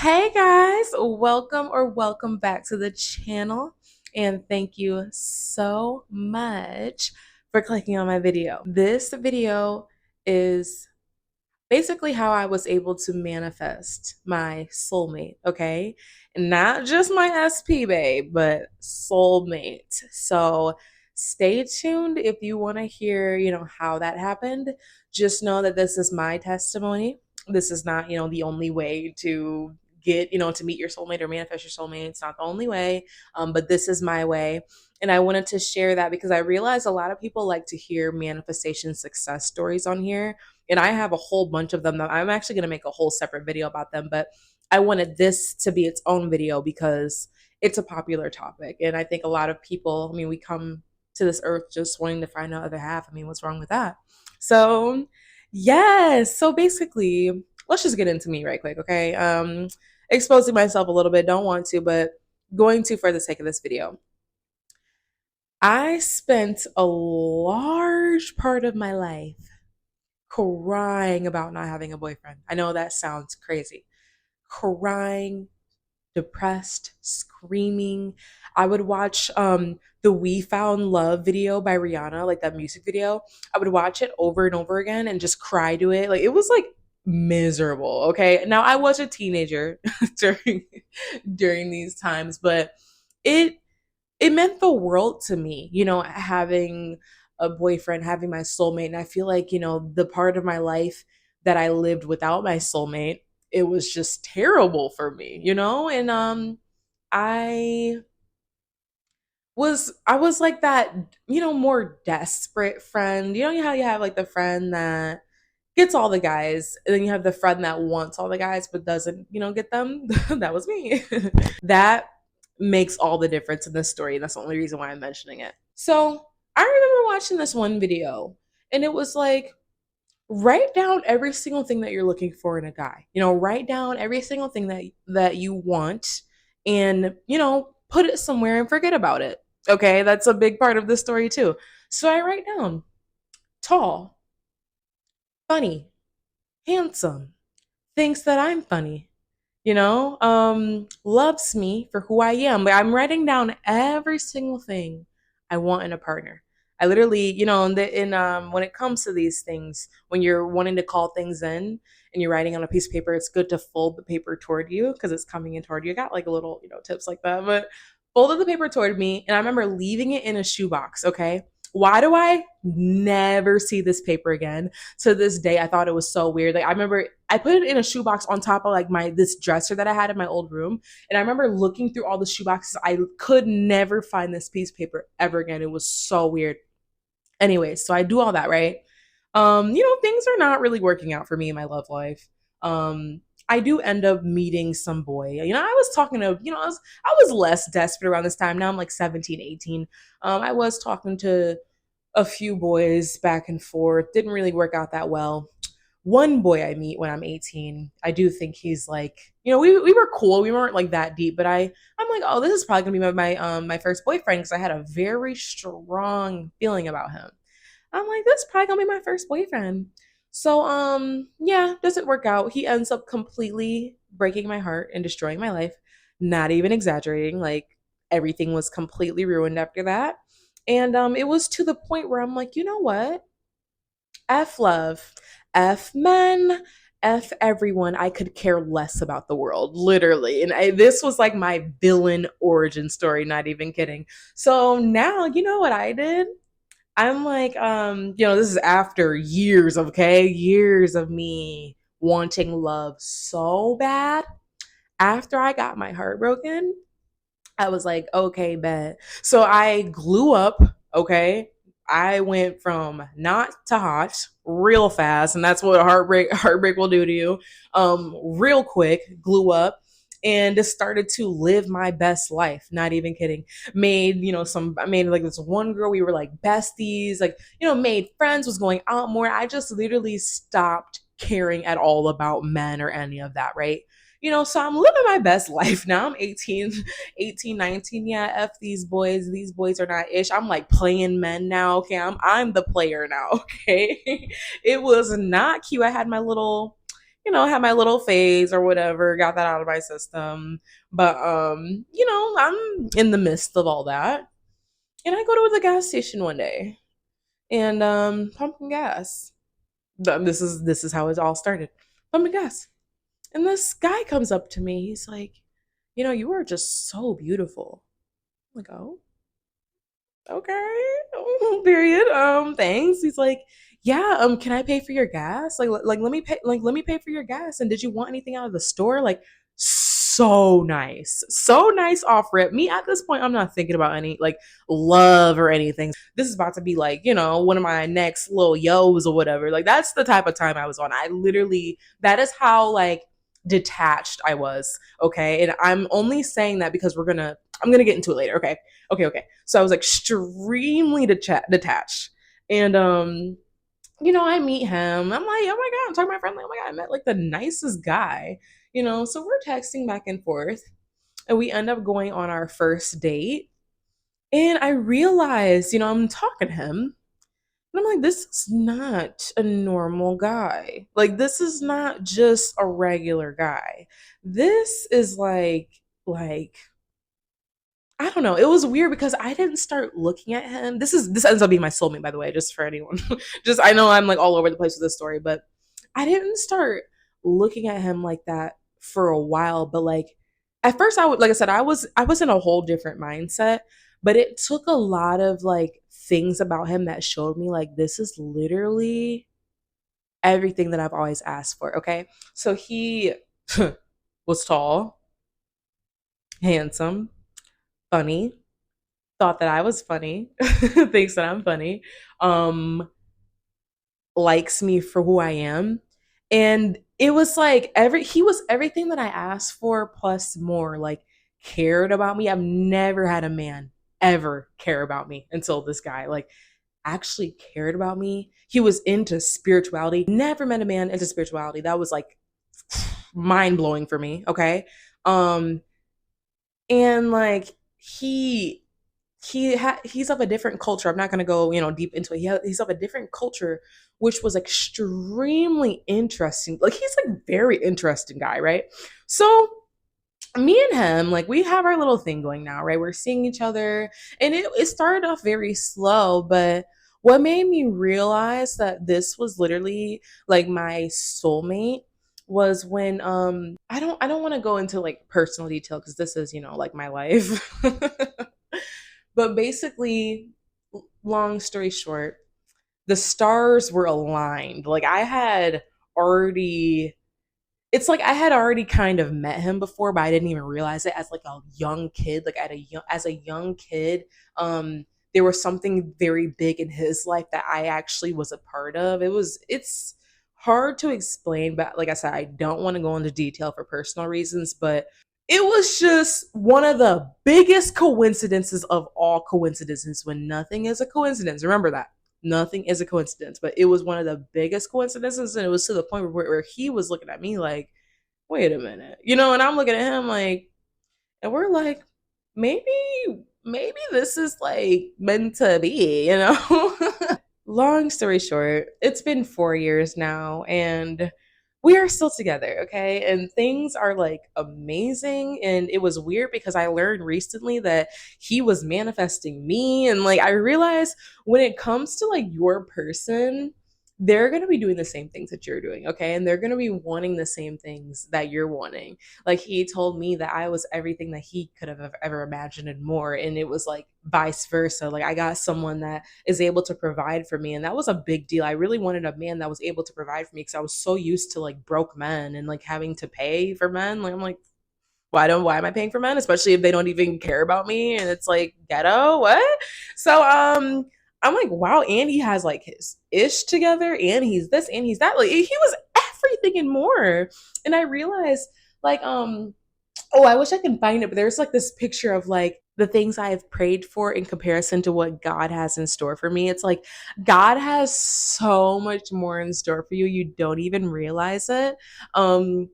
Hey guys, welcome back to the channel, and thank you so much for clicking on my video. This video is basically how I was able to manifest my soulmate, okay? Not just my SP babe, but soulmate. So stay tuned if you want to hear, how that happened. Just know that this is my testimony. This is not, the only way to get, to meet your soulmate or manifest your soulmate. It's not the only way, but this is my way. And I wanted to share that because I realize a lot of people like to hear manifestation success stories on here, and I have a whole bunch of them that I'm actually going to make a whole separate video about them, but I wanted this to be its own video because it's a popular topic. And I think a lot of people, we come to this earth just wanting to find out other half. What's wrong with that? So, yes. So basically, let's just get into me right quick, okay? Exposing myself a little bit, don't want to, but going to for the sake of this video. I spent a large part of my life crying about not having a boyfriend. I know that sounds crazy. Crying, depressed, screaming. I would watch the We Found Love video by Rihanna, like that music video. I would watch it over and over again and just cry to it. Like it was like miserable. Okay. Now I was a teenager during these times, but it it meant the world to me, having a boyfriend, having my soulmate. And I feel like, the part of my life that I lived without my soulmate, it was just terrible for me, And I I was like that, more desperate friend. You know how you have like the friend that gets all the guys, and then you have the friend that wants all the guys but doesn't, get them. That was me. That makes all the difference in this story, and that's the only reason why I'm mentioning it. So I remember watching this one video, and it was like, write down every single thing that you're looking for in a guy. Write down every single thing that you want, and put it somewhere and forget about it. Okay, that's a big part of this story too. So I write down tall, funny, handsome, thinks that I'm funny, loves me for who I am. Like I'm writing down every single thing I want in a partner. I literally, when it comes to these things, when you're wanting to call things in and you're writing on a piece of paper, it's good to fold the paper toward you because it's coming in toward you. I got like a little, tips like that, but folded the paper toward me, and I remember leaving it in a shoebox. Okay. Why do I never see this paper again? To this day, I thought it was so weird. Like I remember I put it in a shoebox on top of like this dresser that I had in my old room. And I remember looking through all the shoeboxes. I could never find this piece of paper ever again. It was so weird. Anyways, so I do all that, right? Things are not really working out for me in my love life. I do end up meeting some boy. I was talking to, I was less desperate around this time. Now I'm like 17, 18. I was talking to a few boys back and forth. Didn't really work out that well. One boy I meet when I'm 18, I do think he's like, we were cool. We weren't like that deep, but I'm like, oh, this is probably gonna be my first boyfriend because I had a very strong feeling about him. I'm like, this is probably gonna be my first boyfriend. So yeah, doesn't work out. He ends up completely breaking my heart and destroying my life. Not even exaggerating. Like everything was completely ruined after that. And it was to the point where I'm like, you know what? F love, F men, F everyone. I could care less about the world, literally. And this was like my villain origin story, not even kidding. So now, you know what I did? I'm like, this is after years, okay? Years of me wanting love so bad. After I got my heart broken, I was like, okay, bet. So I glue up, okay? I went from not to hot real fast, and that's what a heartbreak will do to you. Real quick, glue up and just started to live my best life. Not even kidding. I made like this one girl, we were like besties, like, made friends, was going out more. I just literally stopped caring at all about men or any of that, right? So I'm living my best life now. I'm 18, 18, 19. Yeah, F these boys. These boys are not ish. I'm like playing men now. Okay. I'm the player now. Okay. It was not cute. I had my little had my little phase or whatever, got that out of my system. But I'm in the midst of all that. And I go to the gas station one day and pumping gas. This is how it all started. Pumping gas. And this guy comes up to me. He's like, you are just so beautiful. I'm like, oh, okay. Period. Thanks. He's like, yeah, can I pay for your gas? Like let me pay for your gas. And did you want anything out of the store? Like, so nice. So nice off rip. Me at this point, I'm not thinking about any like love or anything. This is about to be like, one of my next little yos or whatever. Like, that's the type of time I was on. I literally, that is how like detached I was. Okay. And I'm only saying that because I'm gonna get into it later. Okay. Okay. Okay. So I was extremely detached. And I meet him. I'm like, oh my god, I'm talking to my friend. Like, oh my god, I met like the nicest guy. So we're texting back and forth, and we end up going on our first date. And I realized, I'm talking to him, and I'm like, this is not a normal guy. Like, this is not just a regular guy. This is like I don't know. It was weird because I didn't start looking at him. This ends up being my soulmate, by the way, just for anyone. Just I know I'm like all over the place with this story, but I didn't start looking at him like that for a while. But like at first, I would like I said, I was in a whole different mindset. But it took a lot of like things about him that showed me like this is literally everything that I've always asked for. Okay, so he was tall, handsome, funny, thought that I was funny, thinks that I'm funny, um, likes me for who I am. And it was like he was everything that I asked for plus more, like cared about me. I've never had a man ever care about me until this guy like actually cared about me. He was into spirituality. Never met a man into spirituality. That was like mind blowing for me. Okay. Um, and like he's of a different culture. I'm not going to go, deep into it. He's of a different culture, which was extremely interesting. Like, he's like very interesting guy, right? So me and him, like, we have our little thing going now, right? We're seeing each other, and it started off very slow, but what made me realize that this was literally like my soulmate was when I don't want to go into like personal detail because this is like my life. But basically, long story short, the stars were aligned. Like, already it's like I had already kind of met him before, but I didn't even realize it as like a young kid. Like, as a young kid, there was something very big in his life that I actually was a part of. It's hard to explain, but like I said, I don't want to go into detail for personal reasons, but it was just one of the biggest coincidences of all coincidences when nothing is a coincidence. Remember that. Nothing is a coincidence, but it was one of the biggest coincidences. And it was to the point where he was looking at me like, wait a minute, and I'm looking at him like, and we're like, maybe, maybe this is like meant to be. Long story short, it's been 4 years now, and we are still together, okay? And things are like amazing. And it was weird because I learned recently that he was manifesting me. And like, I realized when it comes to like your person, they're going to be doing the same things that you're doing, okay? And they're going to be wanting the same things that you're wanting. Like, he told me that I was everything that he could have ever imagined and more. And it was like vice versa. Like, I got someone that is able to provide for me. And that was a big deal. I really wanted a man that was able to provide for me because I was so used to like broke men and like having to pay for men. Like, I'm like, why am I paying for men? Especially if they don't even care about me and it's like ghetto, what? So I'm like, wow, and he has like his ish together and he's this and he's that. Like, he was everything and more. And I realized like oh, I wish I can find it, but there's like this picture of like the things I have prayed for in comparison to what God has in store for me. It's like God has so much more in store for you. You don't even realize it. Um,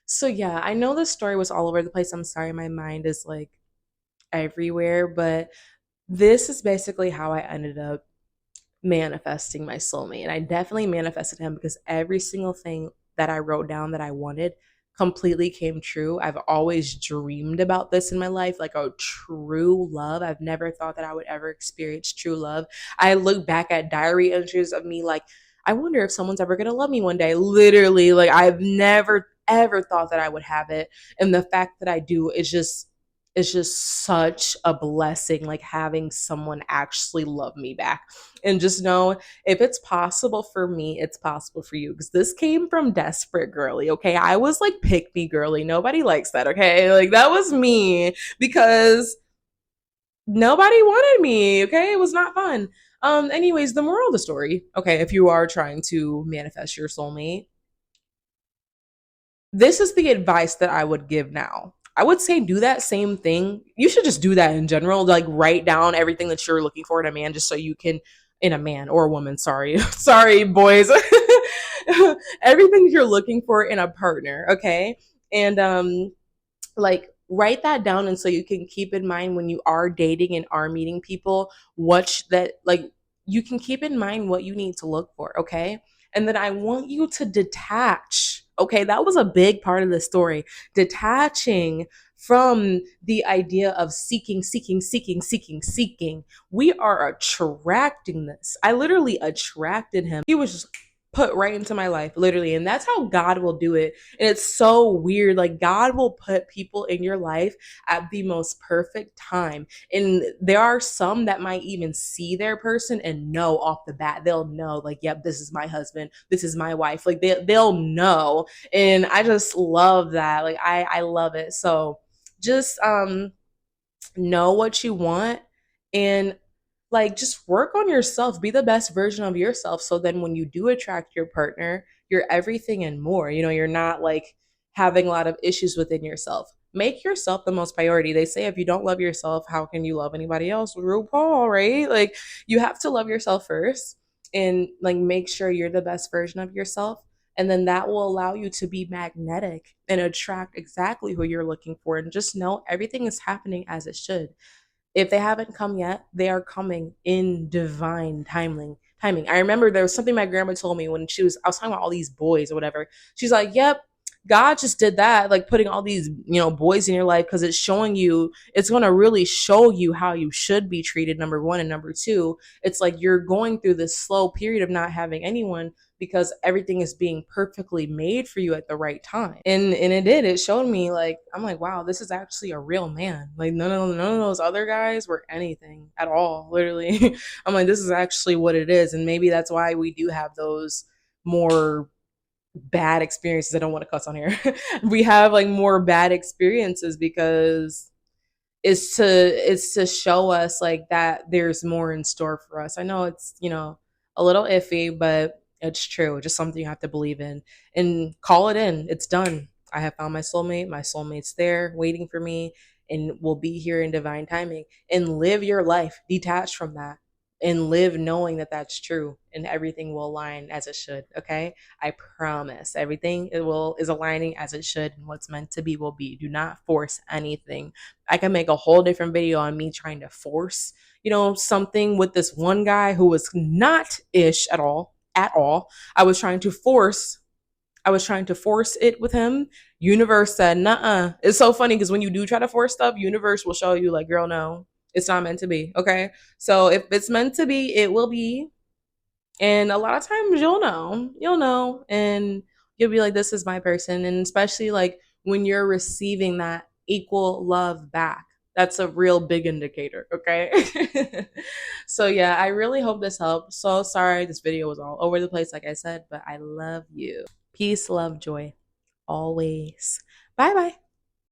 so yeah, I know this story was all over the place. I'm sorry, my mind is like everywhere, but this is basically how I ended up manifesting my soulmate. And I definitely manifested him because every single thing that I wrote down that I wanted completely came true. I've always dreamed about this in my life, like a true love. I've never thought that I would ever experience true love. I look back at diary entries of me like, I wonder if someone's ever gonna love me one day. Literally, like I've never ever thought that I would have it. And the fact that I do is just, it's just such a blessing, like having someone actually love me back. And just know, if it's possible for me, it's possible for you. Because this came from desperate girly, okay? I was like pick me girly. Nobody likes that, okay? Like that was me because nobody wanted me, okay? It was not fun. Anyways, the moral of the story, okay, if you are trying to manifest your soulmate, this is the advice that I would give now. I would say do that same thing. You should just do that in general. Like write down everything that you're looking for in a man just so you can, in a man or a woman, sorry. Sorry, boys. Everything you're looking for in a partner, okay? And like write that down, and so you can keep in mind when you are dating and are meeting people what that like you can keep in mind what you need to look for, okay? And then I want you to detach, okay? That was a big part of the story, detaching from the idea of seeking. We are attracting this. I literally attracted him. He was just put right into my life, literally. And that's how God will do it. And it's so weird. Like, God will put people in your life at the most perfect time. And there are some that might even see their person and know off the bat. They'll know, like, yep, this is my husband. This is my wife. Like, they'll know. And I just love that. Like, I love it. So just know what you want, and like just work on yourself, be the best version of yourself, so then when you do attract your partner, you're everything and more. You know, you're not like having a lot of issues within yourself. Make yourself the most priority. They say if you don't love yourself, how can you love anybody else? RuPaul, right? Like you have to love yourself first, and like make sure you're the best version of yourself, and then that will allow you to be magnetic and attract exactly who you're looking for. And just know everything is happening as it should. If they haven't come yet, they are coming in divine timing. I remember there was something my grandma told me when I was talking about all these boys or whatever. She's like, "Yep, God just did that, like putting all these, boys in your life because it's showing you, it's going to really show you how you should be treated, number 1, and number 2, it's like you're going through this slow period of not having anyone because everything is being perfectly made for you at the right time." And it showed me, like, I'm like, wow, this is actually a real man. Like none of those other guys were anything at all, literally. I'm like, this is actually what it is. And maybe that's why we do have those more bad experiences. I don't want to cuss on here. We have like more bad experiences because it's to show us like that there's more in store for us. I know it's, a little iffy, but it's true. Just something you have to believe in and call it in. It's done. I have found my soulmate. My soulmate's there waiting for me and will be here in divine timing. And live your life detached from that, and live knowing that that's true, and everything will align as it should, okay? I promise everything it will is aligning as it should, and what's meant to be will be. Do not force anything. I can make a whole different video on me trying to force, something with this one guy who was not ish at all. At all. I was trying to force it with him. Universe said, "Nuh-uh." It's so funny because when you do try to force stuff, universe will show you like, girl, no, it's not meant to be. Okay. So if it's meant to be, it will be. And a lot of times you'll know, and you'll be like, this is my person. And especially like when you're receiving that equal love back, that's a real big indicator. Okay. So yeah, I really hope this helped. So sorry this video was all over the place, like I said, but I love you. Peace, love, joy, always. Bye bye.